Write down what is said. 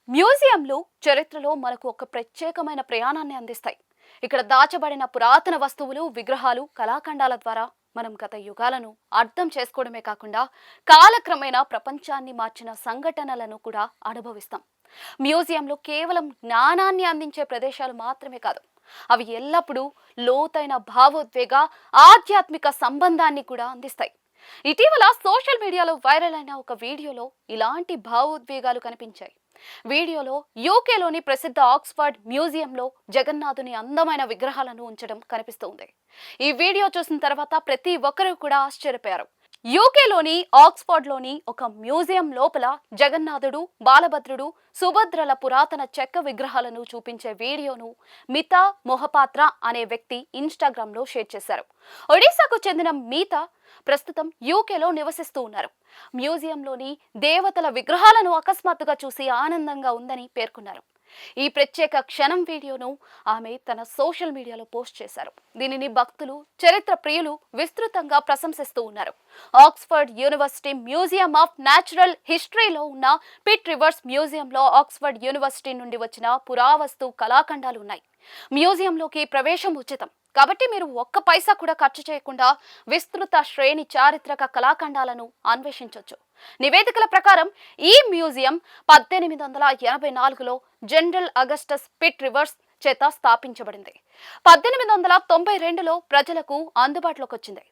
మ్యూజియంలు చరిత్రలో మనకు ఒక ప్రత్యేకమైన ప్రయాణాన్ని అందిస్తాయి. ఇక్కడ దాచబడిన పురాతన వస్తువులు, విగ్రహాలు, కళాఖండాల ద్వారా మనం గత యుగాలను అర్థం చేసుకోవడమే కాకుండా కాలక్రమేణా ప్రపంచాన్ని మార్చిన సంఘటనలను కూడా అనుభవిస్తాం. మ్యూజియంలో కేవలం జ్ఞానాన్ని అందించే ప్రదేశాలు మాత్రమే కాదు, అవి ఎల్లప్పుడూ లోతైన భావోద్వేగ, ఆధ్యాత్మిక సంబంధాన్ని కూడా అందిస్తాయి. ఇటీవల సోషల్ మీడియాలో వైరల్ అయిన ఒక వీడియోలో ఇలాంటి భావోద్వేగాలు కనిపించాయి. వీడియోలో యూకేలోని ప్రసిద్ధ ఆక్స్ఫర్డ్ మ్యూజియంలో జగన్నాథుని అందమైన విగ్రహాలను ఉంచడం కనిపిస్తుంది. ఈ వీడియో చూసిన తర్వాత ప్రతి ఒక్కరూ కూడా ఆశ్చర్యపోయారు. యూకేలోని ఆక్స్ఫర్డ్లోని ఒక మ్యూజియం లోపల జగన్నాథుడు, బాలభద్రుడు, సుభద్రల పురాతన చెక్క విగ్రహాలను చూపించే వీడియోను మితా మొహపాత్ర అనే వ్యక్తి ఇన్స్టాగ్రామ్లో షేర్ చేశారు. ఒడిశాకు చెందిన మితా ప్రస్తుతం యూకేలో నివసిస్తూ ఉన్నారు. మ్యూజియంలోని దేవతల విగ్రహాలను అకస్మాత్తుగా చూసి ఆనందంగా ఉందని పేర్కొన్నారు. ఈ ప్రత్యేక క్షణం వీడియోను ఆమె తన సోషల్ మీడియాలో పోస్ట్ చేశారు. దీనిని భక్తులు, చరిత్ర ప్రియులు విస్తృతంగా ప్రశంసిస్తూ ఉన్నారు. Oxford university museum of natural హిస్టరీలో ఉన్న పిట్ రివర్స్ మ్యూజియంలో ఆక్స్ఫర్డ్ యూనివర్సిటీ నుండి వచ్చిన పురావస్తు కళాఖండాలు ఉన్నాయి. మ్యూజియంలోకి ప్రవేశం ఉచితం కాబట్టి మీరు ఒక్క పైసా కూడా ఖర్చు చేయకుండా విస్తృత శ్రేణి చారిత్రక కళాఖండాలను అన్వేషించవచ్చు. నివేదికల ప్రకారం ఈ మ్యూజియం 1884లో జనరల్ అగస్టస్ పిట్ రివర్స్ చేత స్థాపించబడింది. 1892లో ప్రజలకు అందుబాటులోకి వచ్చింది.